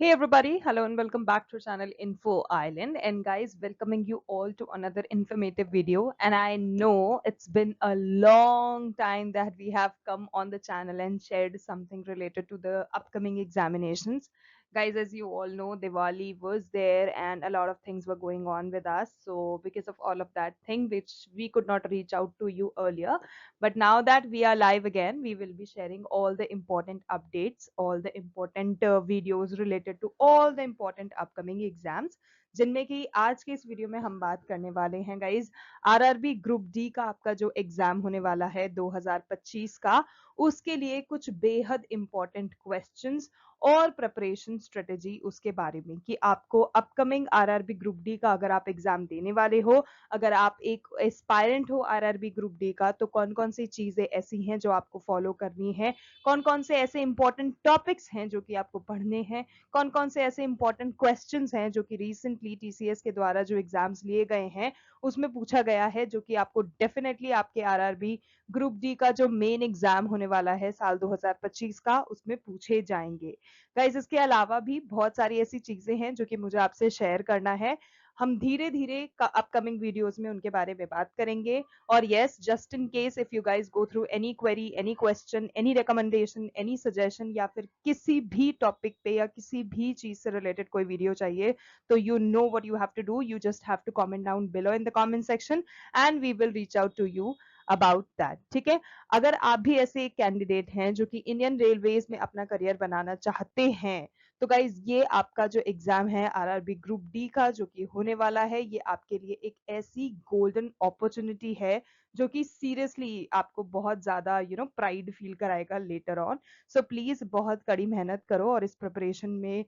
Hey everybody, hello and welcome back to channel Info Island. And guys, welcoming you all to another informative video. And I know it's been a long time that we have come on the channel and shared something related to the upcoming examinations. Guys, as you all know, Diwali was there and a lot of things were going on with us. So because of all of that thing, which we could not reach out to you earlier, but now that we are live again, we will be sharing all the important updates, all the important videos related to all the important upcoming exams, जिनमें कि आज के इस video में हम बात करने वाले हैं गाइज आरआरबी ग्रुप डी का आपका जो एग्जाम होने वाला है 2025 का, उसके लिए कुछ बेहद इंपॉर्टेंट क्वेश्चंस और प्रिपरेशन स्ट्रेटेजी उसके बारे में कि आपको अपकमिंग आरआरबी ग्रुप डी का अगर आप एग्जाम देने वाले हो, अगर आप एक एस्पायरेंट हो आरआरबी ग्रुप डी का, तो कौन कौन सी चीजें ऐसी हैं जो आपको फॉलो करनी है, कौन कौन से ऐसे इंपॉर्टेंट टॉपिक्स हैं जो कि आपको पढ़ने हैं, कौन कौन से ऐसे इंपॉर्टेंट क्वेश्चंस हैं जो कि रिसेंटली टीसीएस के द्वारा जो एग्जाम्स लिए गए हैं उसमें पूछा गया है, जो कि आपको डेफिनेटली आपके आरआरबी ग्रुप डी का जो मेन एग्जाम होने वाला है साल 2025 का उसमें पूछे जाएंगे। गाइज, इसके अलावा भी बहुत सारी ऐसी चीजें हैं जो कि मुझे आपसे शेयर करना है। हम धीरे धीरे अपकमिंग वीडियोस में उनके बारे में बात करेंगे। और yes, just in case if you guys go through any query, any question, any recommendation, any suggestion, या फिर किसी भी टॉपिक पे या किसी भी चीज से रिलेटेड कोई वीडियो चाहिए, तो you know what you have to do, you just have to comment down below in the comment section and we will reach out to you about that. ठीक है, अगर आप भी ऐसे कैंडिडेट हैं जो कि इंडियन रेलवेज में अपना करियर बनाना चाहते हैं, तो गाइज ये आपका जो एग्जाम है आरआरबी ग्रुप डी का जो कि होने वाला है, ये आपके लिए एक ऐसी गोल्डन अपॉर्चुनिटी है जो कि सीरियसली आपको बहुत ज्यादा प्राइड फील कराएगा लेटर ऑन। सो प्लीज बहुत कड़ी मेहनत करो और इस प्रिपरेशन में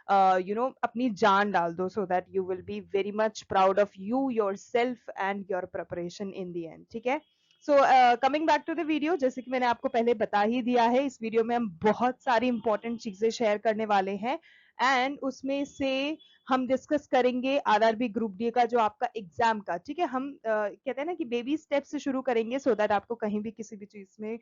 अपनी जान डाल दो, so that you will be very much proud of you yourself and your preparation in the end. ठीक है, so coming back to the video, जैसे कि मैंने आपको पहले बता ही दिया है, इस वीडियो में हम बहुत सारी इंपॉर्टेंट चीजें शेयर करने वाले हैं एंड उसमें से हम डिस्कस करेंगे आरआरबी ग्रुप डी का जो आपका एग्जाम का। ठीक है, हम कहते हैं ना कि बेबी स्टेप से शुरू करेंगे सो दैट आपको कहीं भी किसी भी चीज में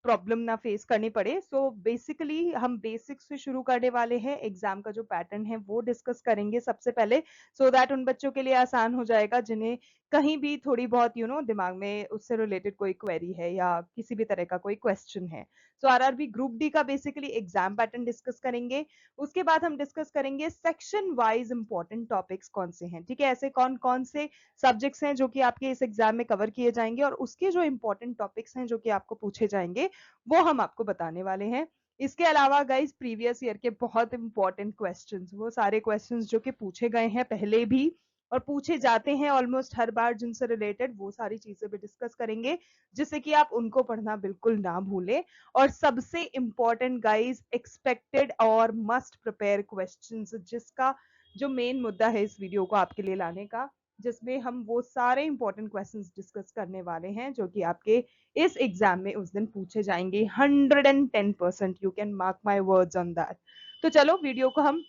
प्रॉब्लम ना फेस करनी पड़े। सो बेसिकली हम बेसिक से शुरू करने वाले हैं, एग्जाम का जो पैटर्न है वो डिस्कस करेंगे सबसे पहले, सो दैट उन बच्चों के लिए आसान हो जाएगा जिन्हें कहीं भी थोड़ी बहुत दिमाग में उससे रिलेटेड कोई क्वेरी है या किसी भी तरह का कोई क्वेश्चन है। सो आरआरबी ग्रुप डी का बेसिकली एग्जाम पैटर्न डिस्कस करेंगे। उसके बाद हम डिस्कस करेंगे सेक्शन वाइज इंपॉर्टेंट टॉपिक्स कौन से हैं। ठीक है, ऐसे कौन कौन से सब्जेक्ट्स हैं जो कि आपके इस एग्जाम में कवर किए जाएंगे और उसके जो इंपॉर्टेंट टॉपिक्स हैं जो कि आपको पूछे जाएंगे वो हम आपको बताने वाले हैं। इसके अलावा गाइस, प्रीवियस ईयर के बहुत इंपॉर्टेंट क्वेश्चंस, वो सारे क्वेश्चंस जो कि पूछे गए हैं पहले भी और पूछे जाते हैं ऑलमोस्ट हर बार जिनसे रिलेटेड, वो सारी चीजें भी डिस्कस करेंगे जिससे कि आप उनको पढ़ना बिल्कुल ना भूलें। और सबसे इंपॉर्टेंट गाइस, एक्सपेक्टेड और मस्ट प्रिपेयर क्वेश्चंस, जिसका जो मेन मुद्दा है इस वीडियो को आपके लिए लाने का, जिसमें हम वो सारे इंपॉर्टेंट क्वेश्चंस डिस्कस करने वाले हैं जो कि आपके इस एग्जाम में उस दिन पूछे जाएंगे 110%। You can mark my words on that. तो चलो वीडियो को हम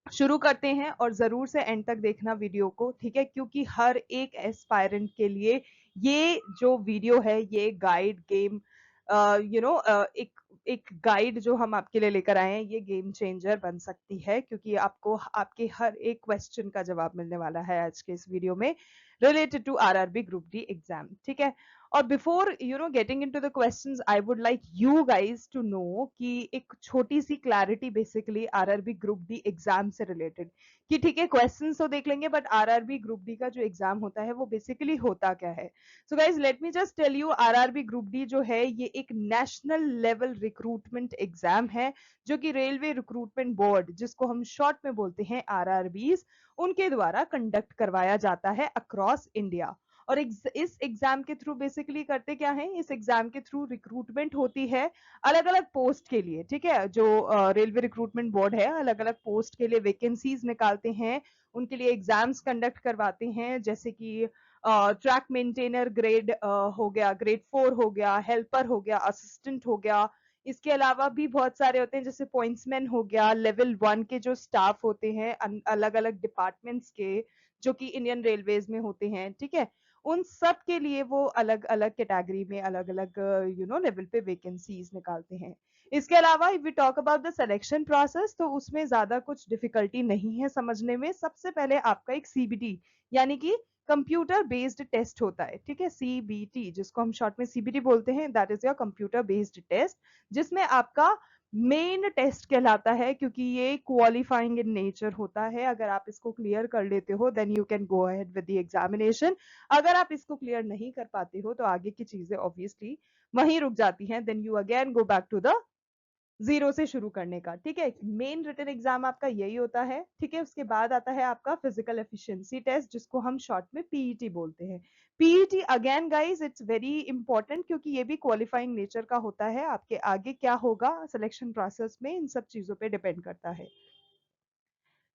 शुरू करते हैं और जरूर से एंड तक देखना वीडियो को, ठीक है, क्योंकि हर एक एस्पायरेंट के लिए ये जो वीडियो है ये गाइड गेम एक एक गाइड जो हम आपके लिए लेकर आए हैं, ये गेम चेंजर बन सकती है, क्योंकि आपको आपके हर एक क्वेश्चन का जवाब मिलने वाला है आज के इस वीडियो में related to RRB group D exam. ठीक है, और before getting into the questions, I would like you guys to know कि एक छोटी सी clarity basically RRB group D exam से रिलेटेड, कि ठीक है क्वेश्चंस तो देख लेंगे बट आरआरबी ग्रुप डी का जो एग्जाम होता है वो बेसिकली होता क्या है। So guys, let me just tell you, RRB group D जो है ये एक नेशनल लेवल रिक्रूटमेंट एग्जाम है जो कि रेलवे रिक्रूटमेंट बोर्ड, जिसको हम शॉर्ट में बोलते हैं आरआरबीज, उनके द्वारा कंडक्ट करवाया जाता है अक्रॉस इंडिया। और इस एग्जाम के थ्रू बेसिकली करते क्या है, इस एग्जाम के थ्रू रिक्रूटमेंट होती है अलग अलग पोस्ट के लिए। ठीक है, जो रेलवे रिक्रूटमेंट बोर्ड है अलग अलग पोस्ट के लिए वैकेंसीज निकालते हैं, उनके लिए एग्जाम्स कंडक्ट करवाते हैं, जैसे कि ट्रैक मेंटेनर ग्रेड हो गया, ग्रेड 4 हो गया, हेल्पर हो गया, असिस्टेंट हो गया। इसके अलावा भी बहुत सारे होते हैं, जैसे पॉइंट्समैन हो गया, लेवल 1 के जो स्टाफ होते हैं अलग अलग डिपार्टमेंट्स के जो कि इंडियन रेलवेज में होते हैं। ठीक है, उन सब के लिए वो अलग अलग कैटेगरी में अलग अलग लेवल पे वैकेंसीज निकालते हैं। इसके अलावा if we talk about the selection process, तो उसमें ज्यादा कुछ डिफिकल्टी नहीं है समझने में। सबसे पहले आपका एक सीबीटी यानी कि कंप्यूटर बेस्ड टेस्ट होता है, ठीक है, सीबीटी जिसको हम शॉर्ट में सीबीटी बोलते हैं, that is your computer based test, जिसमें आपका मेन टेस्ट कहलाता है, क्योंकि ये क्वालिफाइंग इन नेचर होता है। अगर आप इसको क्लियर कर लेते हो then you can go ahead with the examination. अगर आप इसको क्लियर नहीं कर पाते हो तो आगे की चीजें ऑब्वियसली वहीं रुक जाती हैं, then you again go back to the zero से शुरू करने का, ठीक है। मेन रिटन एग्जाम आपका यही होता है, ठीक है। उसके बाद आता है आपका फिजिकल एफिशिएंसी टेस्ट, जिसको हम शॉर्ट में पीईटी बोलते हैं। PET again guys it's very important, क्योंकि ये भी क्वालिफाइंग नेचर का होता है। आपके आगे क्या होगा सिलेक्शन प्रोसेस में, इन सब चीजों पे डिपेंड करता है,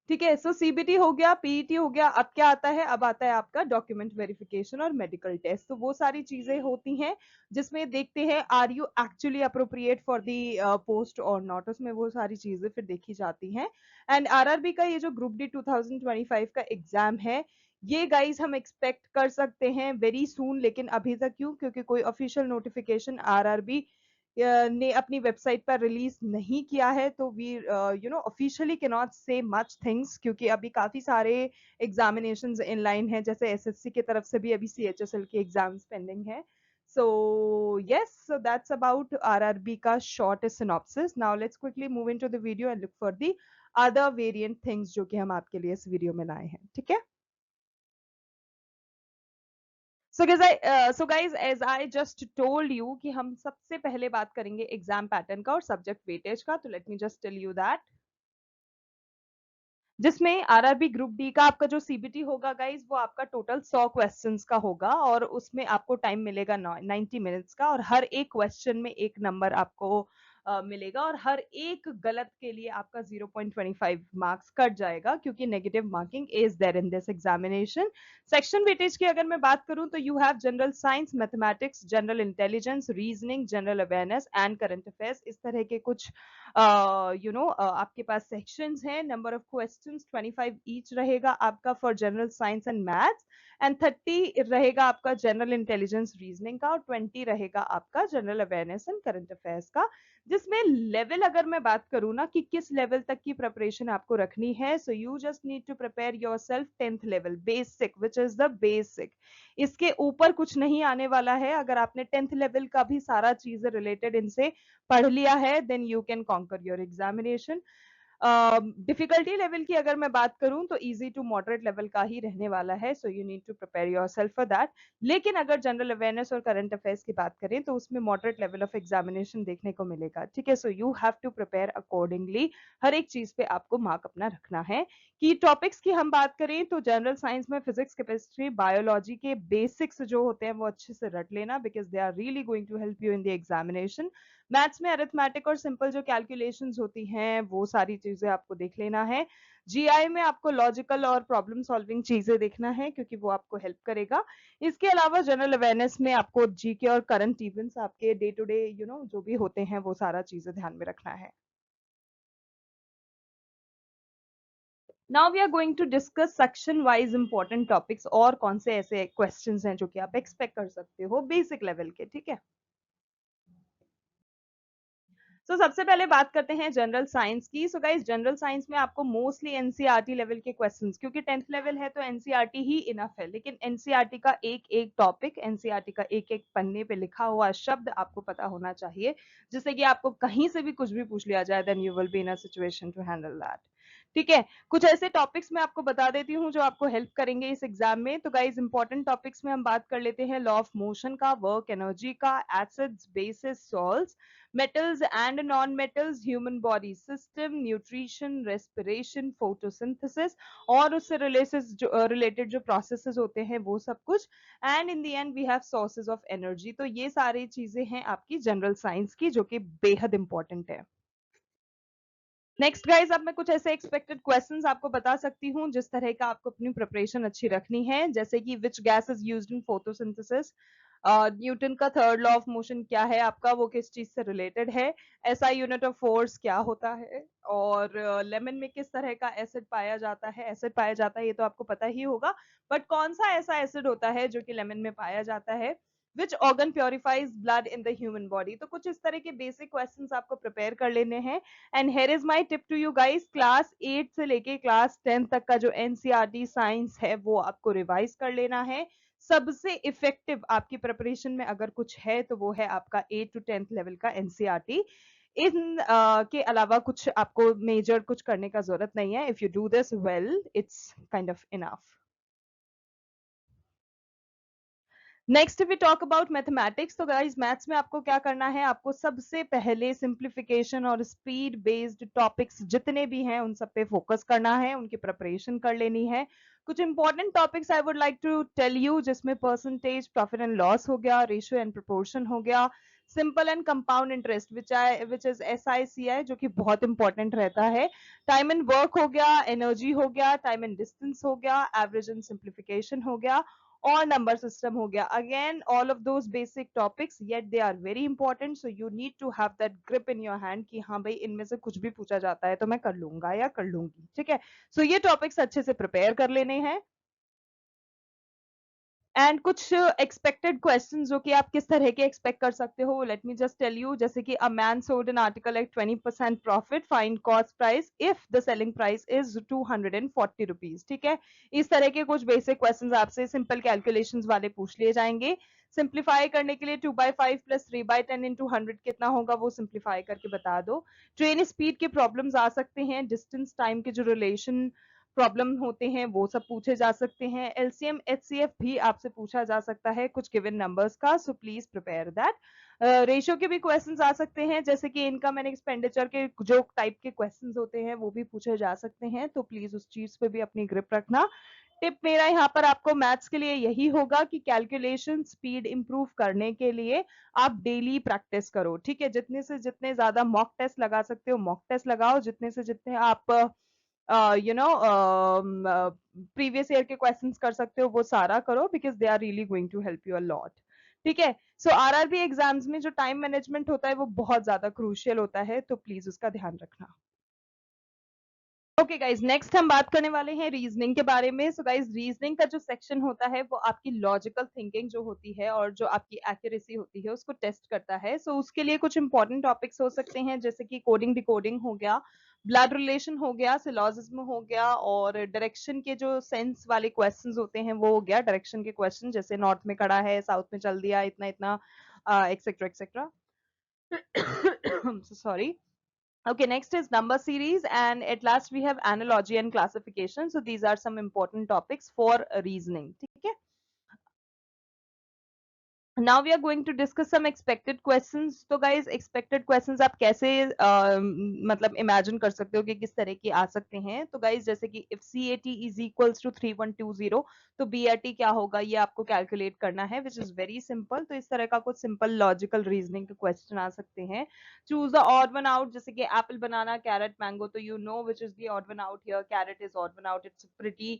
ठीक है। सो सीबीटी हो गया, पीईटी हो गया। अब क्या आता है, अब आता है आपका डॉक्यूमेंट वेरिफिकेशन और मेडिकल टेस्ट। तो वो सारी चीजें होती हैं जिसमें देखते हैं are you actually appropriate for the post और नॉट, उसमें वो सारी चीजें फिर देखी जाती हैं। एंड आरआरबी का ये जो ग्रुप डी 2025 का एग्जाम है, ये गाइस हम एक्सपेक्ट कर सकते हैं वेरी सून, लेकिन अभी तक क्यों, क्योंकि कोई ऑफिशियल नोटिफिकेशन आरआरबी ने अपनी वेबसाइट पर रिलीज नहीं किया है, तो we you know officially can not say much things, क्योंकि अभी काफी सारे एग्जामिनेशंस इन लाइन है, जैसे एसएससी की तरफ से भी अभी सीएचएसएल के एग्जाम्स पेंडिंग है। So yes, so that's about RRB का short synopsis. Now let's quickly move into the video and look for the other variant things जो कि हम आपके लिए इस वीडियो में लाए हैं, ठीक है। So guys as I just told you कि हम सबसे पहले बात करेंगे एग्जाम पैटर्न का और सब्जेक्ट वेटेज का। तो let me just tell you that, जिसमें आरआरबी ग्रुप डी का आपका जो सीबीटी होगा गाइज, वो आपका टोटल 100 क्वेश्चंस का होगा, और उसमें आपको टाइम मिलेगा 90 मिनट्स का, और हर एक क्वेश्चन में एक नंबर आपको मिलेगा, और हर एक गलत के लिए आपका 0.25 मार्क्स कट जाएगा, क्योंकि negative marking is there in this examination. Section weightage की अगर मैं बात करूं तो you have general science, mathematics, general intelligence, reasoning, general awareness and current affairs, इस तरह के कुछ आपके पास सेक्शंस हैं। नंबर ऑफ क्वेश्चंस 25 ईच रहेगा आपका for general science and maths, and 30 रहेगा आपका जनरल इंटेलिजेंस रीजनिंग का, और 20 रहेगा आपका general awareness and current affairs का। जिसमें लेवल अगर मैं बात करूँ ना कि किस लेवल तक की प्रिपरेशन आपको रखनी है, so you just need to prepare yourself 10th level basic, which is the basic. इसके ऊपर कुछ नहीं आने वाला है। अगर आपने 10th लेवल का भी सारा चीजें रिलेटेड इनसे पढ़ लिया है, then you can conquer your examination. Difficulty level की अगर मैं बात करूं तो इजी टू मॉडरेट लेवल का ही रहने वाला है, so you need to prepare yourself for that. लेकिन अगर जनरल अवेयरनेस और करंट अफेयर्स की बात करें तो उसमें मॉडरेट लेवल ऑफ एग्जामिनेशन देखने को मिलेगा, ठीक है। So you have to prepare accordingly, हर एक चीज पे आपको मार्क अपना रखना है। कि टॉपिक्स की हम बात करें तो जनरल साइंस में फिजिक्स, केमिस्ट्री, बायोलॉजी के बेसिक्स जो होते हैं वो अच्छे से रट लेना, because they are really going to help you in the examination. Maths में अरिथमेटिक और सिंपल जो कैलकुलेशंस होती हैं वो सारी चीजें आपको देख लेना है। जीआई में आपको लॉजिकल और प्रॉब्लम सॉल्विंग चीजें देखना है, क्योंकि वो आपको हेल्प करेगा। इसके अलावा जनरल अवेयरनेस में आपको जीके और करंट इवेंट्स आपके डे टू डे जो भी होते हैं वो सारा चीजें ध्यान में रखना है। Now we are going to discuss section wise important topics, और कौन से ऐसे क्वेश्चंस हैं जो कि आप एक्सपेक्ट कर सकते हो बेसिक लेवल के, ठीक है। सबसे पहले बात करते हैं जनरल साइंस की। सो गाइस जनरल साइंस में आपको मोस्टली एनसीईआरटी लेवल के क्वेश्चंस, क्योंकि 10th लेवल है तो एनसीईआरटी ही इनफ है, लेकिन एनसीईआरटी का एक एक टॉपिक, एनसीईआरटी का एक एक पन्ने पे लिखा हुआ शब्द आपको पता होना चाहिए, जिससे कि आपको कहीं से भी कुछ भी पूछ लिया जाए, then you will be in a situation to handle that, ठीक है। कुछ ऐसे टॉपिक्स मैं आपको बता देती हूँ जो आपको हेल्प करेंगे इस एग्जाम में। तो गाइज इंपॉर्टेंट टॉपिक्स में हम बात कर लेते हैं लॉ ऑफ मोशन का, वर्क एनर्जी का, acids, basis, salts, metals and non-metals, human body system, nutrition, respiration, photosynthesis, और उससे रिलेटेड जो प्रोसेसेस होते हैं वो सब कुछ, and in the end we have sources of energy. तो ये सारी चीजें हैं आपकी जनरल साइंस की, जो कि बेहद इंपॉर्टेंट है। नेक्स्ट गाइज, अब मैं कुछ ऐसे एक्सपेक्टेड क्वेश्चंस आपको बता सकती हूँ जिस तरह का आपको अपनी प्रिपरेशन अच्छी रखनी है, जैसे कि which gas is used in photosynthesis, Newton का थर्ड लॉ ऑफ मोशन क्या है आपका, वो किस चीज से रिलेटेड है, एसआई यूनिट ऑफ फोर्स क्या होता है, और लेमन में किस तरह का एसिड पाया जाता है। एसिड पाया जाता है ये तो आपको पता ही होगा, बट कौन सा ऐसा एसिड होता है जो कि लेमन में पाया जाता है। Which organ purifies blood in the human body. तो कुछ इस तरह के बेसिक क्वेश्चंस आपको प्रिपेयर कर लेने हैं। And here is my tip to you guys, class 8 से लेके क्लास 10 तक का जो एनसीईआरटी साइंस है वो आपको रिवाइज कर लेना है। सबसे इफेक्टिव आपकी प्रिपरेशन में अगर कुछ है तो वो है आपका 8 to 10th लेवल का एनसीईआरटी। इन के अलावा कुछ आपको मेजर कुछ करने का जरूरत नहीं है। If you do this well it's kind of enough. Next we talk about mathematics. तो गाइस मैथ्स में आपको क्या करना है, आपको सबसे पहले सिंप्लीफिकेशन और स्पीड बेस्ड टॉपिक्स जितने भी हैं उन सब पे फोकस करना है, उनकी प्रिपरेशन कर लेनी है। कुछ important topics I would like to tell you, जिसमें परसेंटेज, प्रॉफिट एंड लॉस हो गया, रेशियो एंड प्रोपोर्शन हो गया, simple and compound interest which is SICI जो कि बहुत इंपॉर्टेंट रहता है, टाइम एंड वर्क हो गया, एनर्जी हो गया, टाइम एंड डिस्टेंस हो गया, एवरेज एंड सिंप्लीफिकेशन हो गया, और नंबर सिस्टम हो गया। Again all of those basic topics yet they are very important, so you need to have that grip in your hand कि हाँ भाई इनमें से कुछ भी पूछा जाता है तो मैं कर लूंगा या कर लूंगी, ठीक है। सो ये टॉपिक्स अच्छे से प्रिपेयर कर लेने हैं। एंड कुछ एक्सपेक्टेड क्वेश्चन जो कि आप किस तरह के एक्सपेक्ट कर सकते हो, let me just tell you. जैसे कि a man sold an article at 20% profit, find cost price if the selling price is 240 rupees, ठीक है। इस तरह के कुछ बेसिक क्वेश्चंस आपसे सिंपल कैलकुलेशंस वाले पूछ लिए जाएंगे। सिंप्लीफाई करने के लिए 2/5 प्लस 3/10 इंटू 100 कितना होगा वो सिंप्लीफाई करके बता दो। ट्रेन स्पीड के प्रॉब्लम्स आ सकते हैं, डिस्टेंस टाइम के जो रिलेशन प्रॉब्लम होते हैं वो सब पूछे जा सकते हैं। एलसीएम एचसीएफ भी आपसे पूछा जा सकता है कुछ गिवन नंबर्स का, so please prepare that. Ratio के भी क्वेश्चंस आ सकते हैं, जैसे कि इनकम एंड एक्सपेंडिचर के जो टाइप के क्वेश्चंस होते हैं वो भी पूछे जा सकते हैं, तो प्लीज उस चीज पे भी अपनी ग्रिप रखना। टिप मेरा यहाँ पर आपको मैथ्स के लिए यही होगा कि कैलकुलेशन स्पीड इंप्रूव करने के लिए आप डेली प्रैक्टिस करो, ठीक है। जितने से जितने ज्यादा मॉक टेस्ट लगा सकते हो मॉक टेस्ट लगाओ, जितने से जितने आप यू नो प्रीवियस ईयर के क्वेश्चंस कर सकते हो वो सारा करो, because they are really going to help you a lot, ठीक है। सो आरआरबी एग्जाम्स में जो टाइम मैनेजमेंट होता है वो बहुत ज्यादा क्रूशियल होता है, तो प्लीज उसका ध्यान रखना। ओके गाइज, नेक्स्ट हम बात करने वाले हैं रीजनिंग के बारे में। सो गाइज रीजनिंग का जो सेक्शन होता है वो आपकी लॉजिकल थिंकिंग जो होती है और जो आपकी एक्यूरेसी होती है उसको टेस्ट करता है। सो उसके लिए कुछ इंपॉर्टेंट टॉपिक्स हो सकते हैं, जैसे कि कोडिंग डिकोडिंग हो गया, ब्लड रिलेशन हो गया, सिलोजिज्म हो गया, और डायरेक्शन के जो सेंस वाले क्वेश्चंस होते हैं वो हो गया। डायरेक्शन के क्वेश्चन जैसे नॉर्थ में खड़ा है, साउथ में चल दिया, इतना इतना etcetera etcetera. Sorry. Okay, next is number series, and at last we have analogy and classification. So these are some important topics for reasoning. ठीक है? Now we are going to discuss some expected questions. तो guys expected questions आप कैसे मतलब imagine कर सकते हो कि किस तरह के आ सकते हैं। तो guys जैसे कि if CAT is equals to 3120 तो BAT क्या होगा ये आपको calculate करना है, which is very simple। तो इस तरह का कुछ simple logical reasoning के question आ सकते हैं। Choose the odd one out, जैसे कि apple, banana, carrot, mango, तो you know which is the odd one out here. Carrot is odd one out. It's pretty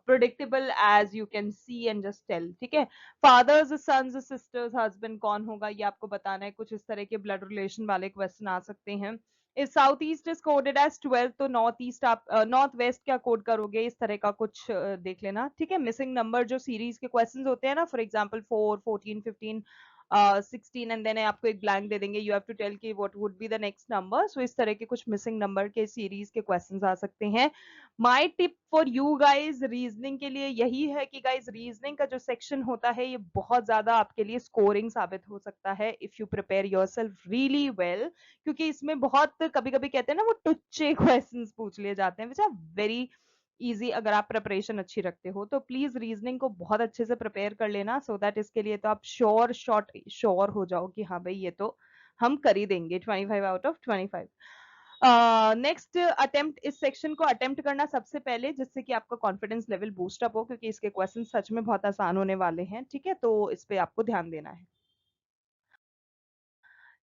predictable as you can see and just tell, ठीक है। Fathers, sons, sisters, husband कौन होगा ये आपको बताना है। कुछ इस तरह के ब्लड रिलेशन वाले क्वेश्चन आ सकते हैं। If south east is coded as 12 तो नॉर्थ ईस्ट आप नॉर्थ वेस्ट क्या कोड करोगे, इस तरह का कुछ देख लेना, ठीक है। मिसिंग नंबर जो सीरीज के क्वेश्चंस होते हैं ना, फॉर एग्जांपल 4, 14, 15, 16 एंड देन आपको एक ब्लैंक दे देंगे, यू हैव टू टेल कि what would be the next number. So इस तरह के कुछ मिसिंग नंबर के सीरीज के क्वेश्चंस आ सकते हैं। My tip for you guys reasoning के लिए यही है कि गाइज रीजनिंग का जो सेक्शन होता है ये बहुत ज्यादा आपके लिए स्कोरिंग साबित हो सकता है if you prepare yourself really well, क्योंकि इसमें बहुत कभी कभी कहते हैं ना वो टुच्चे क्वेश्चंस पूछ लिए जाते हैं विच आर वेरी इजी। अगर आप प्रिपरेशन अच्छी रखते हो तो प्लीज रीजनिंग को बहुत अच्छे से प्रिपेयर कर लेना, सो दैट इसके लिए तो आप श्योर शॉट श्योर हो जाओ कि हाँ भाई ये तो हम कर ही देंगे 25 आउट ऑफ 25। नेक्स्ट अटेम्प्ट, इस सेक्शन को अटेम्प्ट करना सबसे पहले जिससे कि आपका कॉन्फिडेंस लेवल बूस्ट अप हो, क्योंकि इसके क्वेश्चन सच में बहुत आसान होने वाले हैं, ठीक है। तो इस पे आपको ध्यान देना है।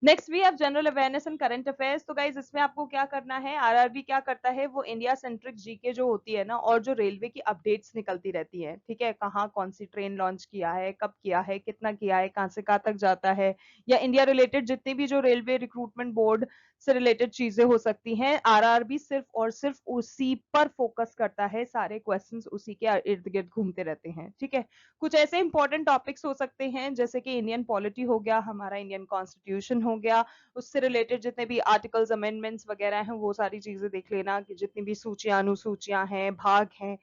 Next we have general awareness and current affairs. तो गाइज इसमें आपको क्या करना है, आरआरबी क्या करता है वो इंडिया सेंट्रिक जीके जो होती है ना, और जो रेलवे की अपडेट्स निकलती रहती है, ठीक है, कहाँ कौन सी ट्रेन लॉन्च किया है, कब किया है, कितना किया है, कहाँ से कहाँ तक जाता है, या इंडिया रिलेटेड जितने भी जो रेलवे रिक्रूटमेंट बोर्ड से रिलेटेड चीजें हो सकती हैं। आरआरबी सिर्फ और सिर्फ उसी पर फोकस करता है, सारे क्वेश्चंस उसी के इर्द गिर्द घूमते रहते हैं, ठीक है। कुछ ऐसे इंपॉर्टेंट टॉपिक्स हो सकते हैं जैसे कि इंडियन पॉलिटी हो गया, हमारा इंडियन कॉन्स्टिट्यूशन हो गया, उससे रिलेटेड जितने भी आर्टिकल्स अमेंडमेंट्स वगैरह हैं वो सारी चीजें देख लेना, कि जितनी भी सूचियां अनुसूचियां हैं, भाग हैं,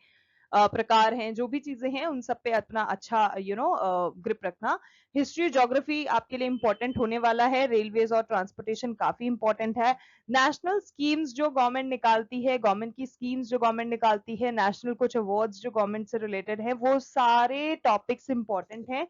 प्रकार हैं, जो भी चीजें हैं उन सब पे अपना अच्छा ग्रिप रखना। हिस्ट्री ज्योग्राफी आपके लिए इंपॉर्टेंट होने वाला है। रेलवेज और ट्रांसपोर्टेशन काफी इंपॉर्टेंट है। नेशनल स्कीम्स जो गवर्नमेंट निकालती है, गवर्नमेंट की स्कीम्स जो गवर्नमेंट निकालती है, नेशनल कुछ अवार्ड्स जो गवर्नमेंट से रिलेटेड है, वो सारे टॉपिक्स इंपॉर्टेंट हैं।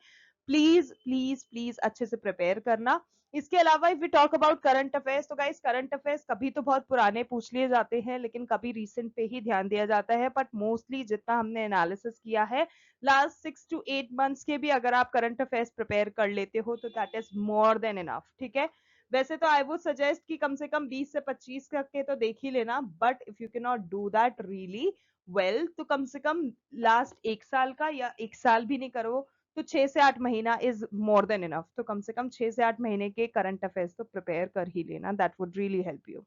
प्लीज प्लीज प्लीज अच्छे से प्रिपेयर करना। इसके अलावा if we talk about current affairs, तो गाइस करंट अफेयर्स कभी तो बहुत पुराने पूछ लिए जाते हैं, लेकिन कभी रीसेंट पे ही ध्यान दिया जाता है। बट मोस्टली जितना हमने एनालिसिस किया है लास्ट 6 to 8 months के भी अगर आप करंट अफेयर्स प्रिपेयर कर लेते हो तो that is more than enough, ठीक है। वैसे तो आई वुड सजेस्ट कि कम से कम 20 से 25 करके तो देख ही लेना, but if you can not do that really well, तो कम से कम लास्ट 1 साल का, या 1 साल भी नहीं करो तो 6 से 8 महीना इज मोर देन इनफ। तो कम से कम 6 से 8 महीने के करंट अफेयर्स तो प्रिपेयर कर ही लेना, that would really help you.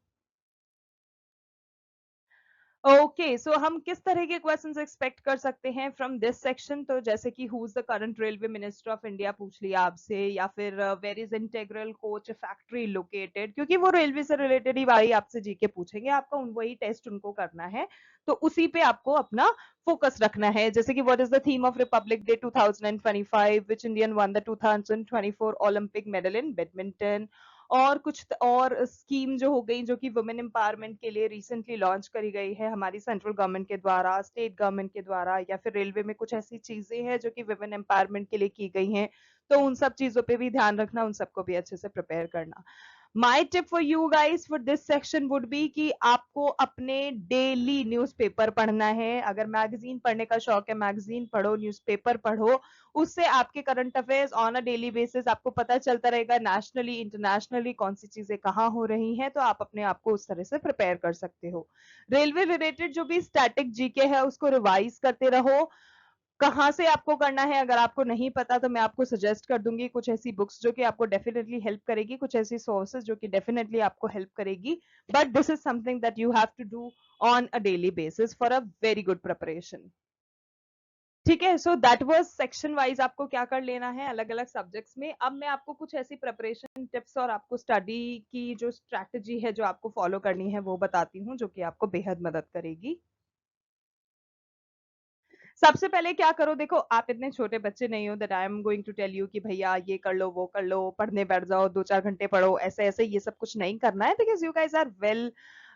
Okay, so हम किस तरह के क्वेश्चंस एक्सपेक्ट कर सकते हैं फ्रॉम दिस सेक्शन? तो जैसे कि who is the current railway minister of India पूछ लिया आपसे, या फिर where is integral coach factory located, क्योंकि वो रेलवे से रिलेटेड ही भाई आपसे जीके पूछेंगे, आपका वही टेस्ट उनको करना है, तो उसी पे आपको अपना फोकस रखना है। जैसे कि what is the theme of Republic day 2025, which Indian one the 2024 Olympic medal in badminton, और कुछ और स्कीम जो हो गई जो कि वुमेन एम्पावरमेंट के लिए रिसेंटली लॉन्च करी गई है हमारी सेंट्रल गवर्नमेंट के द्वारा, स्टेट गवर्नमेंट के द्वारा, या फिर रेलवे में कुछ ऐसी चीजें हैं जो कि वुमेन एम्पावरमेंट के लिए की गई हैं, तो उन सब चीजों पे भी ध्यान रखना, उन सबको भी अच्छे से प्रिपेयर करना। माई tip for you guys for this section would be कि आपको अपने डेली न्यूज़पेपर पढ़ना है। अगर मैगजीन पढ़ने का शौक है, मैगजीन पढ़ो, न्यूज़पेपर पढ़ो, उससे आपके current affairs on a daily basis आपको पता चलता रहेगा, नेशनली इंटरनेशनली कौन सी चीजें कहाँ हो रही हैं, तो आप अपने आप को उस तरह से प्रिपेयर कर सकते हो। रेलवे रिलेटेड जो भी स्टैटिक जीके है उसको रिवाइज करते रहो। कहाँ से आपको करना है अगर आपको नहीं पता, तो मैं आपको सजेस्ट कर दूंगी कुछ ऐसी बुक्स जो कि आपको डेफिनेटली हेल्प करेगी, कुछ ऐसी सोर्सेज जो कि डेफिनेटली आपको हेल्प करेगी, but this is something that you have to do on a daily basis for a very good preparation. ठीक है, so that was section wise आपको क्या कर लेना है अलग अलग सब्जेक्ट्स में। अब मैं आपको कुछ ऐसी प्रिपरेशन टिप्स और आपको स्टडी की जो स्ट्रैटेजी है जो आपको फॉलो करनी है वो बताती हूँ, जो कि आपको बेहद मदद करेगी। सबसे पहले क्या करो, देखो आप इतने छोटे बच्चे नहीं हो that I am going to tell you कि भैया ये कर लो वो कर लो, पढ़ने बैठ जाओ 2-4 घंटे पढ़ो, ऐसे ऐसे ये सब कुछ नहीं करना है, because you guys are well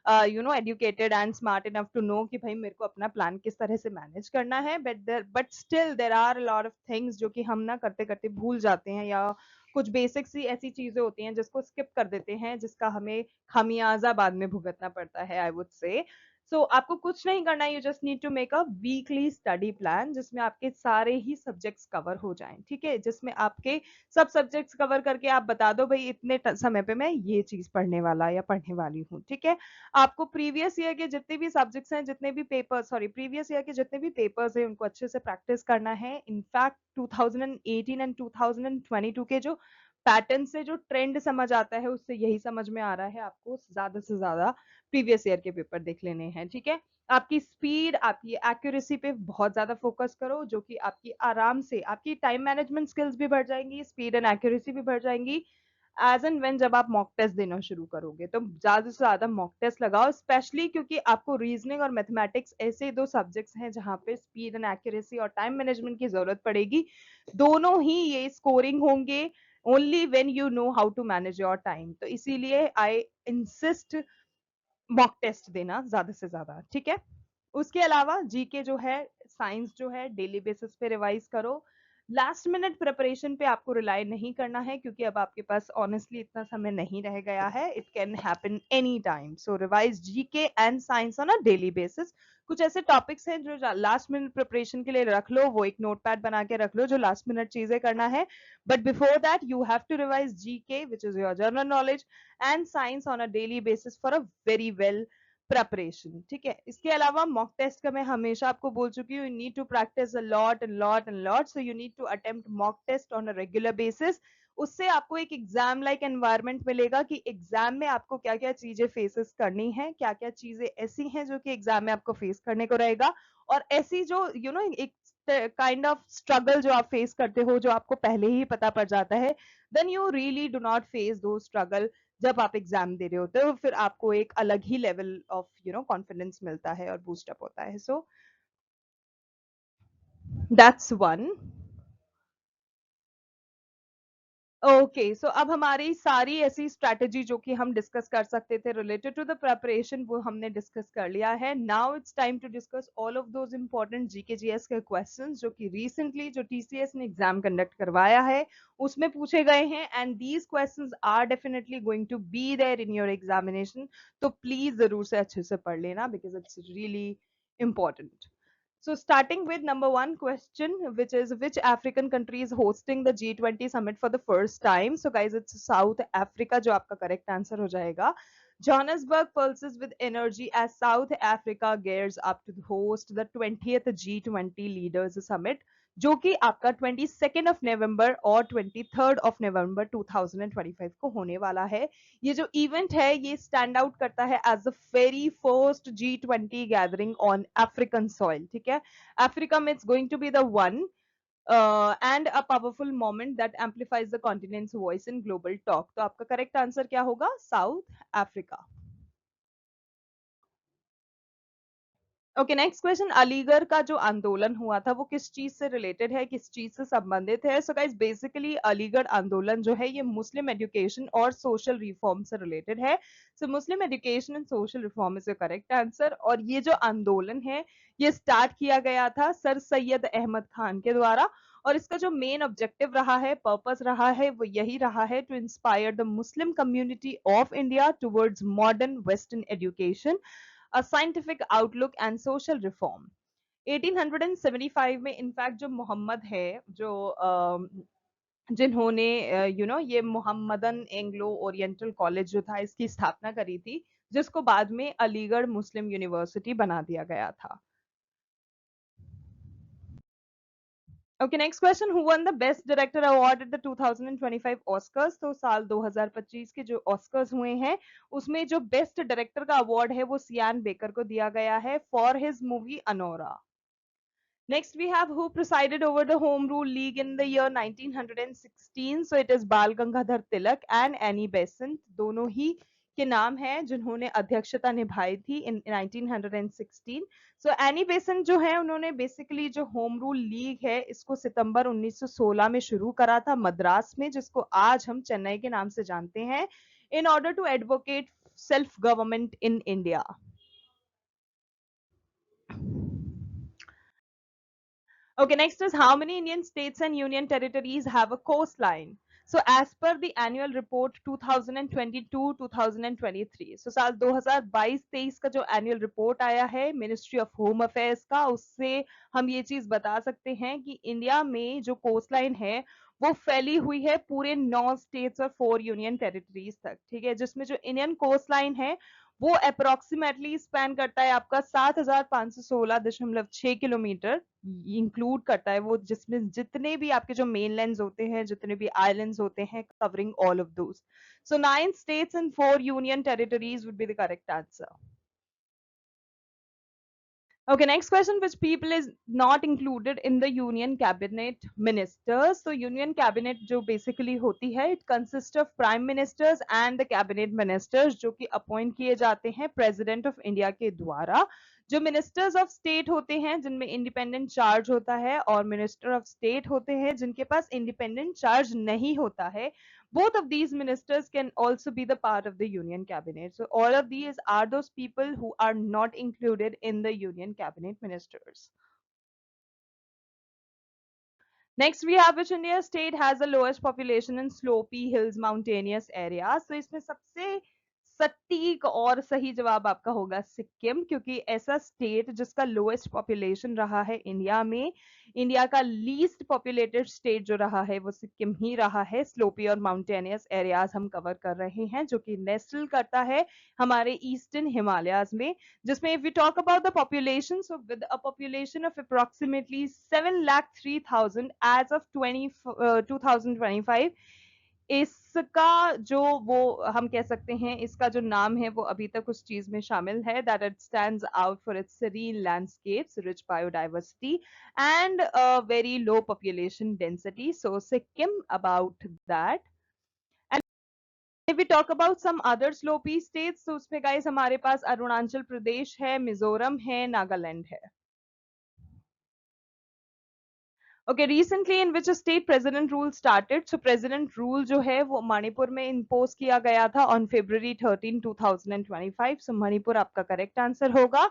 educated and smart enough to know कि भाई मेरे को अपना प्लान किस तरह से मैनेज करना है, but still there are lot of things जो कि हम ना करते करते भूल जाते हैं, या कुछ बेसिक सी ऐसी चीजें होती हैं जिसको स्किप कर देते हैं, जिसका हमें खामियाजा बाद में भुगतना पड़ता है, आई वुड से। सो आपको कुछ नहीं करना है, you just need to make a weekly study plan जिसमें आपके सारे ही सब्जेक्ट्स कवर हो जाएं, ठीक है, जिसमें आपके सब सब्जेक्ट्स कवर करके आप बता दो भाई इतने समय पे मैं ये चीज पढ़ने वाला या पढ़ने वाली हूँ, ठीक है। आपको प्रीवियस ईयर के जितने भी सब्जेक्ट्स हैं, जितने भी पेपर, सॉरी प्रीवियस ईयर के जितने भी पेपर्स हैं उनको अच्छे से प्रैक्टिस करना है। इनफैक्ट 2018 एंड 2022 के जो पैटर्न से जो ट्रेंड समझ आता है उससे यही समझ में आ रहा है, आपको ज्यादा से ज्यादा प्रीवियस ईयर के पेपर देख लेने हैं, ठीक है। आपकी स्पीड, आपकी एक्यूरेसी पे बहुत ज्यादा फोकस करो, जो कि आपकी आराम से आपकी टाइम मैनेजमेंट स्किल्स भी बढ़ जाएंगी, स्पीड एंड एक्यूरेसी भी बढ़ जाएंगी। एज एंड व्हेन जब आप मॉक टेस्ट देना शुरू करोगे तो ज्यादा से ज्यादा मॉक टेस्ट लगाओ, स्पेशली क्योंकि आपको रीजनिंग और मैथमेटिक्स ऐसे दो सब्जेक्ट्स हैं जहां पे स्पीड एंड एक्यूरेसी और टाइम मैनेजमेंट की जरूरत पड़ेगी। दोनों ही ये स्कोरिंग होंगे only when you know how to manage your time, तो इसीलिए आई इंसिस्ट मॉक टेस्ट देना ज्यादा से ज्यादा, ठीक है। उसके अलावा जीके जो है, साइंस जो है, डेली बेसिस पे रिवाइज करो। लास्ट मिनट प्रिपरेशन पे आपको रिलाई नहीं करना है, क्योंकि अब आपके पास ऑनेस्टली इतना समय नहीं रह गया है, it can happen any time. So revise GK and science on a daily basis. कुछ ऐसे टॉपिक्स हैं जो लास्ट मिनट प्रिपरेशन के लिए रख लो, वो एक नोटपैड बना के रख लो जो लास्ट मिनट चीजें करना है, but before that you have to revise GK which is your general knowledge and science on a daily basis for a very well preparation, ठीक है। इसके अलावा मॉक टेस्ट का मैं हमेशा आपको बोल चुकी हूँ, you need to practice a lot and lot and lot, so you need to attempt mock test on a regular basis. उससे आपको एक एग्जाम लाइक एनवायरनमेंट मिलेगा कि एग्जाम में आपको क्या क्या चीजें फेसेस करनी है, क्या क्या चीजें ऐसी हैं जो कि एग्जाम में आपको फेस करने को रहेगा, और ऐसी जो एक काइंड ऑफ स्ट्रगल जो आप फेस करते हो जो आपको पहले ही पता पड़ जाता है, then you really do not face do struggle. जब आप एग्जाम दे रहे होते हो फिर आपको एक अलग ही लेवल ऑफ कॉन्फिडेंस मिलता है और बूस्ट अप होता है। So that's one. ओके, सो अब हमारी सारी ऐसी स्ट्रैटेजी जो कि हम डिस्कस कर सकते थे रिलेटेड टू द प्रिपरेशन वो हमने डिस्कस कर लिया है। Now it's time to discuss all of those important GK GS के क्वेश्चंस जो कि रिसेंटली जो टीसीएस ने एग्जाम कंडक्ट करवाया है उसमें पूछे गए हैं, and these questions are definitely going to be there in your examination. तो प्लीज जरूर से अच्छे से पढ़ लेना because it's really important. So starting with number one question, which is which African country is hosting the G20 summit for the first time? So guys, it's South Africa जो आपका correct answer हो जाएगा. Johannesburg pulses with energy as South Africa gears up to host the 20th G20 Leaders Summit, जो कि आपका 22nd of November और 23rd of November 2025 को होने वाला है। ये जो इवेंट है ये स्टैंड आउट करता है as the very first G20 gathering on African soil. ठीक है, अफ्रीका में it's going to be the one and a powerful moment that amplifies the continent's voice in global talk. तो आपका correct answer क्या होगा? South Africa. Okay, next question, Aligarh का जो आंदोलन हुआ था वो किस चीज से रिलेटेड है, किस चीज से संबंधित है? सो गाइस बेसिकली अलीगढ़ आंदोलन जो है ये मुस्लिम एजुकेशन और सोशल रिफॉर्म से रिलेटेड है। So Muslim education and social reform is the correct answer. और ये जो आंदोलन है ये स्टार्ट किया गया था सर सैयद अहमद खान के द्वारा, और इसका जो मेन ऑब्जेक्टिव रहा है, पर्पस रहा है, वो यही रहा है to inspire the Muslim community of India towards modern western education, a scientific outlook and social reform. 1875 में इनफैक्ट जो मोहम्मद है जो जिन्होंने ये मोहम्मदन एंग्लो ओरिएंटल कॉलेज जो था इसकी स्थापना करी थी, जिसको बाद में अलीगढ़ मुस्लिम यूनिवर्सिटी बना दिया गया था। Okay, next question, who one the best director award at the 2025 Oscars? तो साल 2025 के जो ऑस्कर्स हुए हैं उसमें जो बेस्ट डायरेक्टर का अवार्ड है वो सियान बेकर को दिया गया है for his movie Anora. Next, we have who presided over the Home Rule League in the year 1916. So it is Bal Gangadhar Tilak and Annie Besant. दोनों ही के नाम हैं जिन्होंने अध्यक्षता निभाई थी इन 1916। सो एनी बेसेंट जो है उन्होंने बेसिकली जो होम रूल लीग है इसको सितंबर 1916 में शुरू करा था मद्रास में, जिसको आज हम चेन्नई के नाम से जानते हैं, in order to advocate self government in India. Okay, next is how many Indian states and union territories have a coastline? So as per the annual report 2022-2023, so साल 2022-23 का जो annual report आया है Ministry of Home Affairs का, उससे हम ये चीज बता सकते हैं कि इंडिया में जो कोस्टलाइन है वो फैली हुई है पूरे 9 स्टेट्स और 4 यूनियन टेरिटरीज तक। ठीक है, जिसमें जो इंडियन कोस्टलाइन है वो अप्रोक्सीमेटली स्पैन करता है आपका 7,516.6 किलोमीटर इंक्लूड करता है वो, जिसमें जितने भी आपके जो मेनलैंड्स होते हैं, जितने भी आइलैंड्स होते हैं, covering all of those. So 9 states and 4 union territories would be the correct answer. Okay, next question, which people is not included in the union cabinet ministers? So union cabinet जो basically होती है, it consists of prime ministers and the cabinet ministers जो कि appoint किए जाते हैं president of India के द्वारा। जो ministers of state होते हैं जिनमें independent charge होता है, और minister of state होते हैं जिनके पास independent charge नहीं होता है, both of these ministers can also be the part of the union cabinet. So all of these are those people who are not included in the union cabinet ministers. Next, we have which India state has the lowest population in slopy hills mountainous areas? So इसमें सबसे सटीक और सही जवाब आपका होगा सिक्किम, क्योंकि ऐसा स्टेट जिसका लोएस्ट पॉपुलेशन रहा है इंडिया में, इंडिया का लीस्ट पॉपुलेटेड स्टेट जो रहा है वो सिक्किम ही रहा है। स्लोपी और माउंटेनियस एरियाज हम कवर कर रहे हैं जो कि नेस्टल करता है हमारे ईस्टर्न हिमालयाज में, जिसमें if we talk about the population, so with a population of approximately 7,03,000 as of 2025, इसका जो वो हम कह सकते हैं, इसका जो नाम है वो अभी तक उस चीज में शामिल है, that it stands out for its serene landscapes, rich biodiversity and a very low population density. So Sikkim about that. And if we talk about some other slopey states, तो उसमें guys हमारे पास अरुणाचल प्रदेश है, मिजोरम है, नागालैंड है. Okay, recently in which state president rule started? So president rule जो है वो मणिपुर में इम्पोज किया गया था ऑन February 13, 2025. सो मणिपुर आपका करेक्ट आंसर होगा.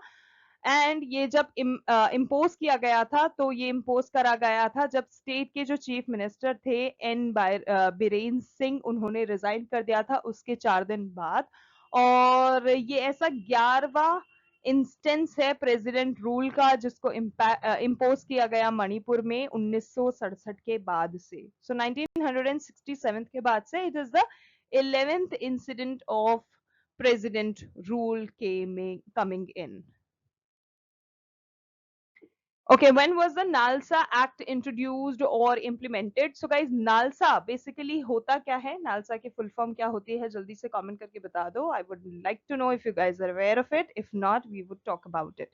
एंड ये जब इम्पोज किया गया था, तो ये इम्पोज करा गया था जब स्टेट के जो चीफ मिनिस्टर थे एन बीरेन सिंह, उन्होंने रिजाइन कर दिया था उसके 4 दिन बाद. और ये ऐसा 11वां इंस्टेंस है प्रेसिडेंट रूल का जिसको इम्पोज किया गया मणिपुर में 1967 के बाद से. सो 1967 के बाद से it is the 11th incident of president rule coming in. Okay, when was the NALSA Act introduced or implemented? So guys, NALSA basically होता क्या है? NALSA की full form क्या होती है? जल्दी से comment करके बता दो. I would like to know if you guys are aware of it. If not, we would talk about it.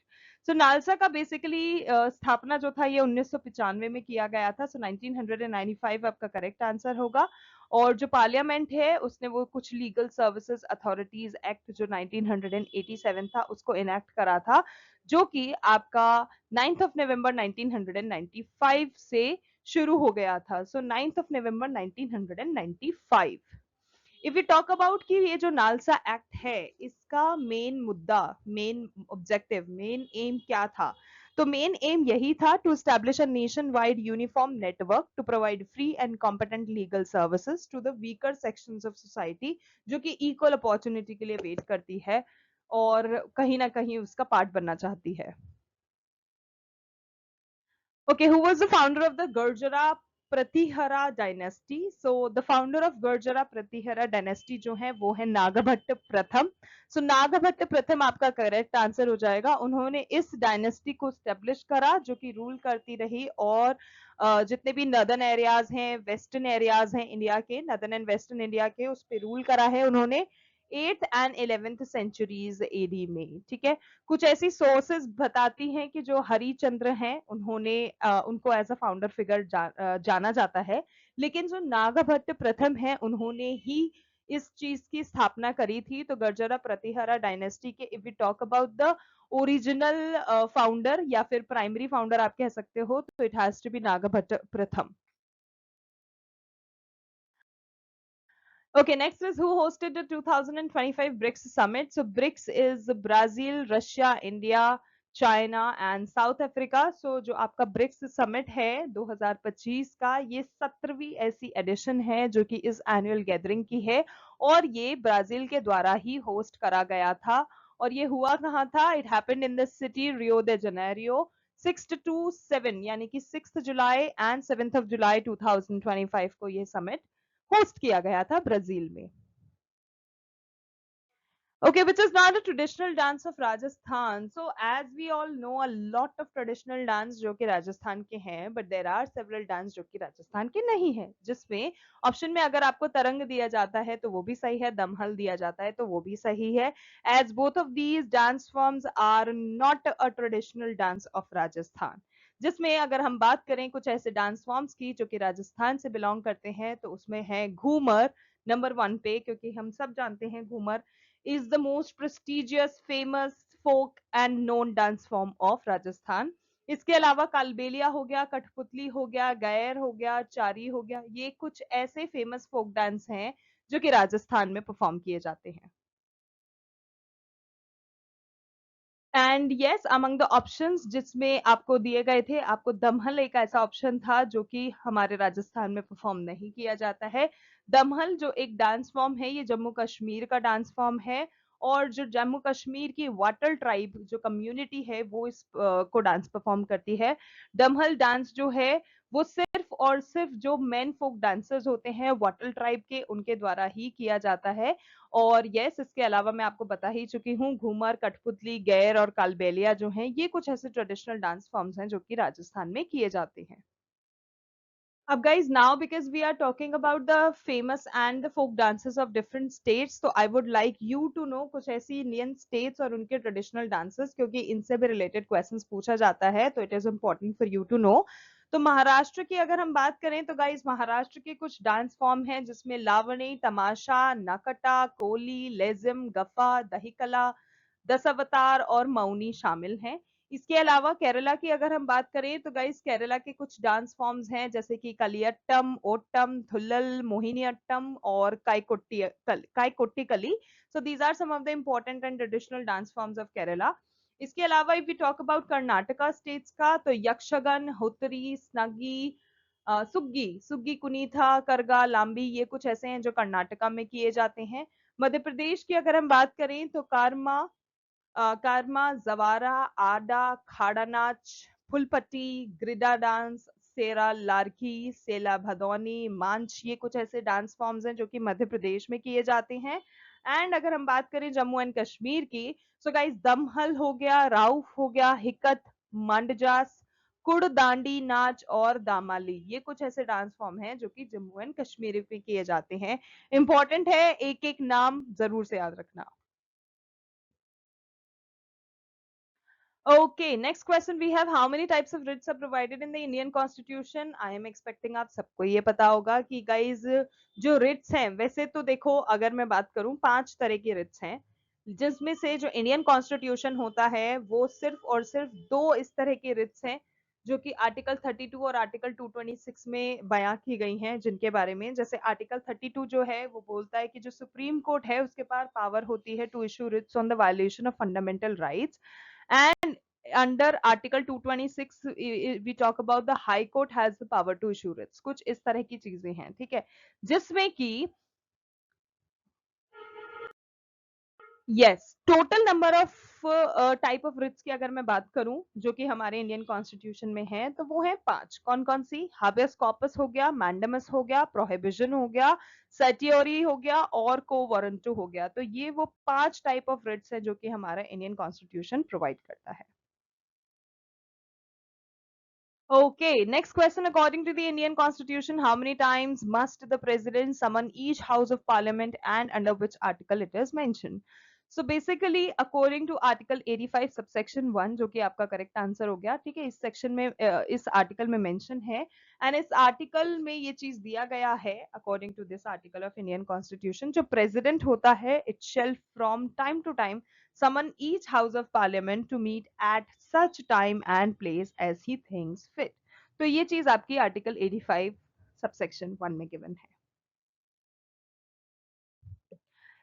So NALSA का basically स्थापना जो था ये 1995 में किया गया था. So 1995 आपका correct answer होगा. और जो पार्लियामेंट है उसने वो कुछ लीगल सर्विसेज अथॉरिटीज एक्ट जो 1987 था उसको इनेक्ट करा था, जो कि आपका 9th ऑफ नवंबर 1995 से शुरू हो गया था. सो 9th of November 1995. If you talk about कि ये जो नालसा एक्ट है इसका मेन मुद्दा, मेन ऑब्जेक्टिव, मेन एम क्या था? तो मेन एम यही था to establish a nationwide uniform network to provide free and competent legal services to the weaker sections of society, जो कि इक्वल अपॉर्चुनिटी के लिए वेट करती है और कहीं ना कहीं उसका पार्ट बनना चाहती है. Okay, who was the founder of the Gurjara Pratihara dynasty? So the founder of Gurjara Pratihara dynasty जो है वो है नागभट्ट प्रथम. So नागभट्ट प्रथम आपका करेक्ट आंसर हो जाएगा. उन्होंने इस डायनेस्टी को स्टेब्लिश करा जो कि रूल करती रही और जितने भी नदर्न एरियाज हैं, वेस्टर्न एरियाज हैं इंडिया के, नदर्न एंड वेस्टर्न इंडिया के, उस पर रूल करा है उन्होंने 8th and 11th centuries AD में. ठीक है, कुछ ऐसी सोर्सेस बताती हैं कि जो हरिचंद्र हैं उन्होंने उनको एज अ फाउंडर फिगर जाना जाता है, लेकिन जो नागभट्ट प्रथम है उन्होंने ही इस चीज की स्थापना करी थी. तो गर्जरा प्रतिहारा डायनेस्टी के if we talk about the original founder या फिर प्राइमरी फाउंडर आप कह सकते हो, तो it has to be Nagabhata प्रथम. Okay, next is who hosted the 2025 BRICS summit. So BRICS is Brazil, Russia, India, China and South Africa. So जो आपका BRICS summit है 2025 का, ये 17वीं ऐसी एडिशन है जो कि इस एनुअल गैदरिंग की है और ये ब्राजील के द्वारा ही होस्ट करा गया था. और ये हुआ कहाँ था? It happened in the city Rio de Janeiro 6 to 7 यानी कि 6 जुलाई एंड 7 ऑफ जुलाई 2025 को ये समिट होस्ट किया गया था ब्राजील में. Okay, which is not a traditional dance of Rajasthan. So as we all know, a lot of traditional dance जो कि राजस्थान के हैं, but there are several dance जो कि राजस्थान के नहीं है, जिसमें ऑप्शन में अगर आपको तरंग दिया जाता है तो वो भी सही है, दमहल दिया जाता है तो वो भी सही है, as both of these dance forms are not a traditional dance of Rajasthan. जिसमें अगर हम बात करें कुछ ऐसे डांस फॉर्म्स की जो कि राजस्थान से बिलोंग करते हैं, तो उसमें है घूमर नंबर 1 पे, क्योंकि हम सब जानते हैं Ghoomar is the most prestigious, famous folk and known dance form of Rajasthan. इसके अलावा कालबेलिया हो गया, कठपुतली हो गया, गैर हो गया, चारी हो गया, ये कुछ ऐसे फेमस फोक डांस हैं जो कि राजस्थान में परफॉर्म किए जाते हैं. And yes, among the options जिसमें आपको दिए गए थे, आपको दमहल एक ऐसा ऑप्शन था जो कि हमारे राजस्थान में परफॉर्म नहीं किया जाता है. दमहल जो एक डांस फॉर्म है, ये जम्मू कश्मीर का डांस फॉर्म है और जो जम्मू कश्मीर की वाटल ट्राइब जो कम्युनिटी है वो इस को डांस परफॉर्म करती है. दमहल डांस जो है वो सिर्फ और सिर्फ जो मेन फोक डांसर्स होते हैं वाटल ट्राइब के, उनके द्वारा ही किया जाता है. और यस, इसके अलावा मैं आपको बता ही चुकी हूँ, घूमर, कठपुतली, गैर और कालबेलिया जो हैं, ये कुछ ऐसे ट्रेडिशनल डांस फॉर्म्स हैं जो कि राजस्थान में किए जाते हैं. अब guys, now because we are talking about the famous and the folk dances of different states, so I would like you to know कुछ ऐसी इंडियन states और उनके traditional dances, क्योंकि इनसे भी related questions पूछा जाता है, तो it is important for you to know. तो महाराष्ट्र की अगर हम बात करें तो गाइस, महाराष्ट्र के कुछ डांस फॉर्म हैं जिसमें लावणी, तमाशा, नकटा, कोली, लेजिम, गफा, दहिकला, दशावतार और मौनी शामिल हैं. इसके अलावा केरला की अगर हम बात करें तो गाइस, केरला के कुछ डांस फॉर्म्स हैं जैसे कि कलियट्टम, ओट्टम, थुल्लल, मोहिनीअट्टम और Kaikotti Kali. So these are some of the important and traditional dance forms of Kerala. इसके अलावा if we talk about Karnataka states का, तो यक्षगन, हुतरी, स्नगी, सुग्गी सुग्गी कुनीथा, करगा, लांबी, ये कुछ ऐसे हैं जो कर्नाटका में किए जाते हैं. मध्य प्रदेश की अगर हम बात करें तो कारमा, जवारा, आडा, खाड़ा नाच, फुलपट्टी, ग्रिडा डांस, सेरा लारकी, सेला भदौनी, मांच, ये कुछ ऐसे डांस फॉर्म्स हैं जो कि मध्य प्रदेश में किए जाते हैं. एंड अगर हम बात करें जम्मू एंड कश्मीर की, सो गाइस, दमहल हो गया, राउफ हो गया, हिकत, मंडजास, कुड़ दांडी नाच और दामाली, ये कुछ ऐसे डांस फॉर्म हैं जो कि जम्मू एंड कश्मीर में किए जाते हैं. इंपॉर्टेंट है, एक एक नाम जरूर से याद रखना. Okay, next question we have, how many types of writs are provided in the Indian Constitution? I am expecting आप सबको ये पता होगा कि guys, जो writs हैं, वैसे तो देखो अगर मैं बात करूं 5 तरह की writs हैं, जिसमें से जो इंडियन कॉन्स्टिट्यूशन होता है वो सिर्फ और सिर्फ 2 इस तरह की writs हैं जो कि आर्टिकल 32 और आर्टिकल 226 में बयां की गई हैं, जिनके बारे में, जैसे आर्टिकल 32 जो है वो बोलता है कि जो सुप्रीम कोर्ट है उसके पास पावर होती है to issue writs on the violation of fundamental rights. And under article 226 we talk about the high court has the power to issue writs. कुछ इस तरह की चीजें हैं, ठीक है, जिसमें कि yes, total number of type of writs की अगर मैं बात करूं जो कि हमारे इंडियन कॉन्स्टिट्यूशन में है, तो वो है 5. कौन कौन सी? हाबियस कॉर्पस हो गया, मैंडमस हो गया, प्रोहिबिशन हो गया, सर्टियोरी हो गया और को वारंटो हो गया. तो ये वो 5 टाइप ऑफ रिट्स है जो कि हमारा इंडियन कॉन्स्टिट्यूशन प्रोवाइड करता है. Okay, next question. According to the Indian Constitution, how many times must the president summon each house of parliament and under which article it is mentioned? So basically, according to Article 85 subsection 1, जो कि आपका correct answer हो गया, ठीक है, इस section में इस article में mention है, and इस article में ये चीज दिया गया है, according to this article of Indian Constitution, जो president होता है, it shall from time to time summon each house of parliament to meet at such time and place as he thinks fit. तो ये चीज आपकी आर्टिकल 85 सबसेक्शन 1 में given है.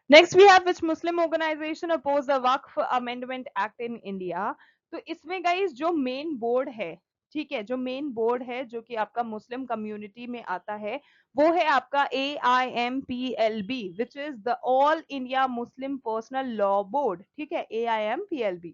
Next we have which Muslim organisation oppose the Waqf amendment act in India. तो इसमें guys जो main board है, ठीक है, जो मेन बोर्ड है जो कि आपका मुस्लिम कम्युनिटी में आता है, वो है आपका AIMPLB, which is the all India Muslim personal law board. ठीक है, AIMPLB.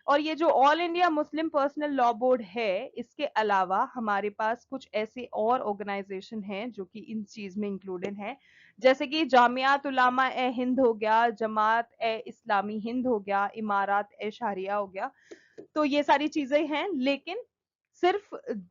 और ये जो all India Muslim personal law board है, इसके अलावा हमारे पास कुछ ऐसे और ऑर्गेनाइजेशन हैं जो कि इन चीज में इंक्लूडेड हैं, जैसे कि जामियात उलामा ए हिंद हो गया, जमात ए इस्लामी हिंद हो गया, इमारात ए शारिया हो गया. तो ये सारी चीजें हैं, लेकिन सिर्फ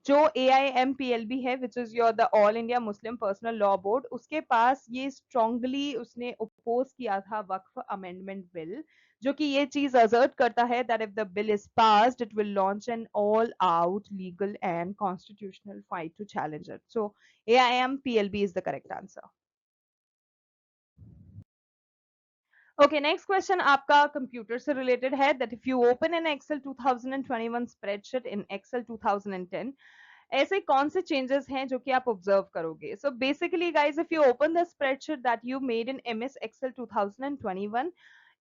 जो AIMPLB है, विच is your the all India Muslim personal law board, उसके पास ये स्ट्रांगली उसने अपोज किया था वक्फ अमेंडमेंट बिल, जो कि ये चीज असर्ट करता है that if the bill is passed it will launch an all out legal and constitutional fight to challenge it. So AIMPLB is the correct answer. Okay, next question आपका computer से related है, that if you open an Excel 2021 spreadsheet in Excel 2010, ऐसे कौन से changes हैं जो कि आप ऑब्जर्व करोगे. So basically guys, if you open the spreadsheet that you made in MS Excel 2021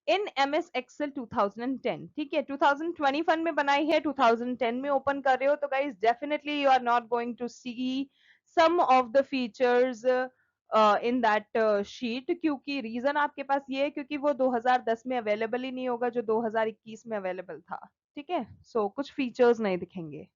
in MS Excel 2010, ठीक है, 2021 में बनाई है, 2010 में ओपन कर रहे हो, तो guys definitely you are not going to see some of the features in that sheet, क्योंकि रीजन आपके पास ये है क्योंकि वो 2010 में अवेलेबल ही नहीं होगा जो 2021 में अवेलेबल था. ठीक है, सो कुछ फीचर्स नहीं दिखेंगे.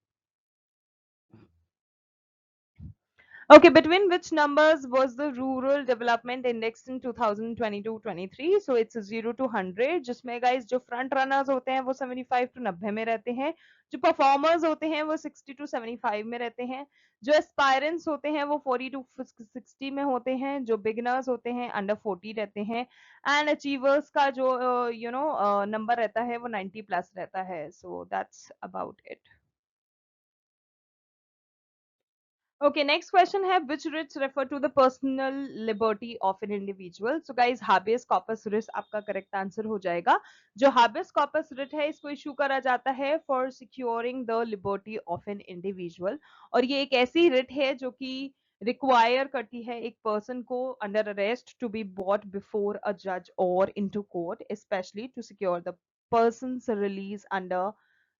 Okay, between which numbers was the rural development index in 2022-23? So it's 0 to 100, जिसमें guys जो front runners होते हैं वो 75 to 90 में रहते हैं, जो performers होते हैं वो 60 to 75 में रहते हैं, जो aspirants होते हैं वो 40 to 60 में होते हैं, जो beginners होते हैं under 40 रहते हैं, and achievers का जो number रहता है वो 90 plus रहता है. So that's about it. Okay, next question है which writs refer to the personal liberty of an individual? So guys, habeas corpus writ आपका correct answer हो जाएगा. जो habeas corpus writ है इसको issue करा जाता है for securing the liberty of an individual, और ये एक ऐसी writ है जो कि require करती है एक person को under arrest to be brought before a judge or into court, especially to secure the person's release under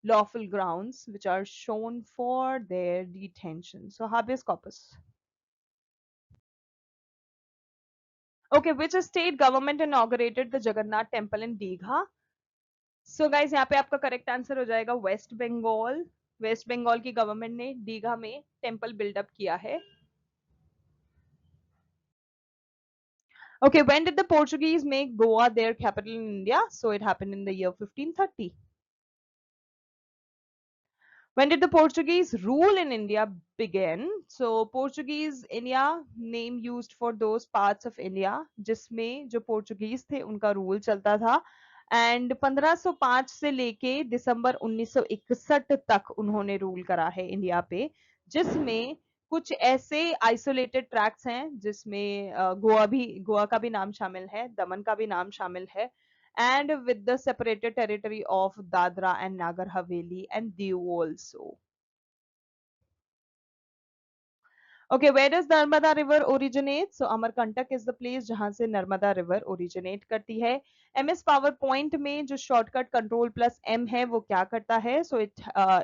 lawful grounds which are shown for their detention. So habeas corpus. Okay, which state government inaugurated the Jagannath temple in Digha? So guys, यहाँ पे आपका correct answer हो जाएगा West Bengal. West Bengal की government ने दीघा में temple build up किया है. Okay, when did the Portuguese make Goa their capital in India? So it happened in the year 1530. When did the Portuguese rule in India begin? So Portuguese India name used for those parts of India जिसमें जो Portuguese थे उनका rule चलता था, and 1505 से लेके दिसंबर 1961 तक उन्होंने rule करा है इंडिया पे, जिसमें कुछ ऐसे isolated tracts हैं जिसमें गोवा का भी नाम शामिल है, दमन का भी नाम शामिल है, and with the separated territory of Dadra and Nagar Haveli and Diu also. Okay, where does Narmada River originate? So Amarkantak is the place जहां से Narmada River originate करती है. MS PowerPoint में जो shortcut Control plus M है वो क्या करता है? So it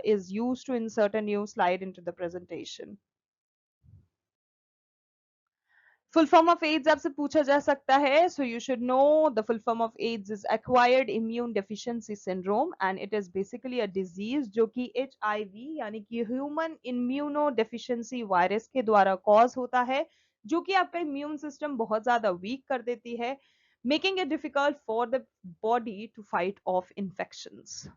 is used to insert a new slide into the presentation. Full form of AIDS आपसे पूछा जा सकता है, so you should know the full form of AIDS is acquired immune deficiency syndrome and it is basically a disease जो कि HIV यानी कि human immunodeficiency virus के द्वारा cause होता है, जो कि आपका immune system बहुत ज़्यादा weak कर देती है, making it difficult for the body to fight off infections.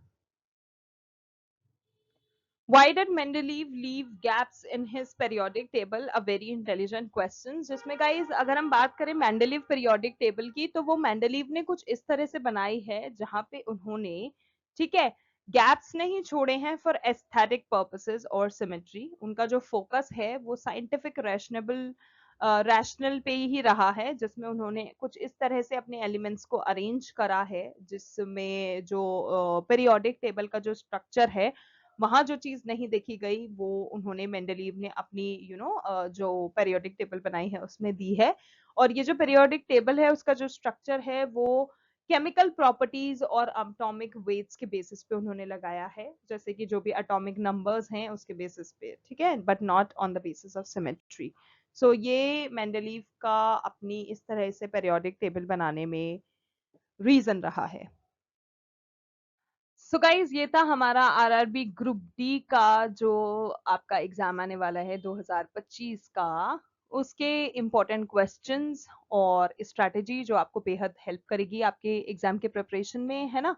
Why did Mendeleev leave gaps in his periodic table? A very intelligent question. जिसमें guys अगर हम बात करें Mendeleev periodic table की, तो वो Mendeleev ने कुछ इस तरह से बनाई है जहां पे उन्होंने, ठीक है, gaps नहीं छोड़े हैं for aesthetic purposes और symmetry. उनका जो focus है वो scientific rational पे ही रहा है, जिसमें उन्होंने कुछ इस तरह से अपने एलिमेंट्स को अरेंज करा है जिसमें जो periodic table का जो स्ट्रक्चर है वहां जो चीज नहीं देखी गई वो उन्होंने मेंडलीव ने अपनी जो पेरियोडिक टेबल बनाई है उसमें दी है, और ये जो पेरियोडिक टेबल है उसका जो स्ट्रक्चर है वो केमिकल प्रॉपर्टीज और एटॉमिक वेट्स के बेसिस पे उन्होंने लगाया है, जैसे कि जो भी एटॉमिक नंबर्स हैं उसके बेसिस पे, ठीक है, but not on the basis of symmetry. So ये मेंडलीव का अपनी इस तरह से पेरियोडिक टेबल बनाने में रीजन रहा है. सो गाइज ये था हमारा आरआरबी ग्रुप डी का जो आपका एग्जाम आने वाला है 2025 का, उसके इम्पोर्टेंट क्वेश्चंस और स्ट्रैटेजी जो आपको बेहद हेल्प करेगी आपके एग्जाम के प्रिपरेशन में, है ना.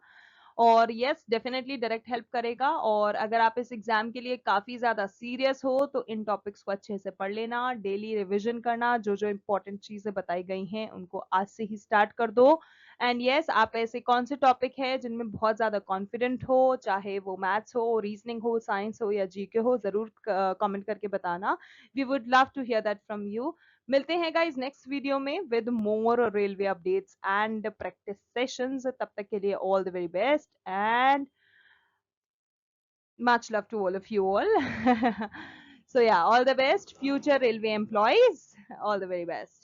और यस डेफिनेटली डायरेक्ट हेल्प करेगा, और अगर आप इस एग्जाम के लिए काफी ज्यादा सीरियस हो तो इन टॉपिक्स को अच्छे से पढ़ लेना, डेली रिवीजन करना, जो जो इम्पोर्टेंट चीजें बताई गई हैं उनको आज से ही स्टार्ट कर दो. एंड यस आप ऐसे कौन से टॉपिक है जिनमें बहुत ज्यादा कॉन्फिडेंट हो, चाहे वो मैथ्स हो, रीजनिंग हो, साइंस हो या जीके हो, जरूर कमेंट करके बताना. We would love to hear that from you. मिलते हैं गाइज नेक्स्ट वीडियो में with more railway updates and practice sessions. तब तक के लिए all the very best and much love to all of you all. So yeah, all the best future railway employees, all the very best.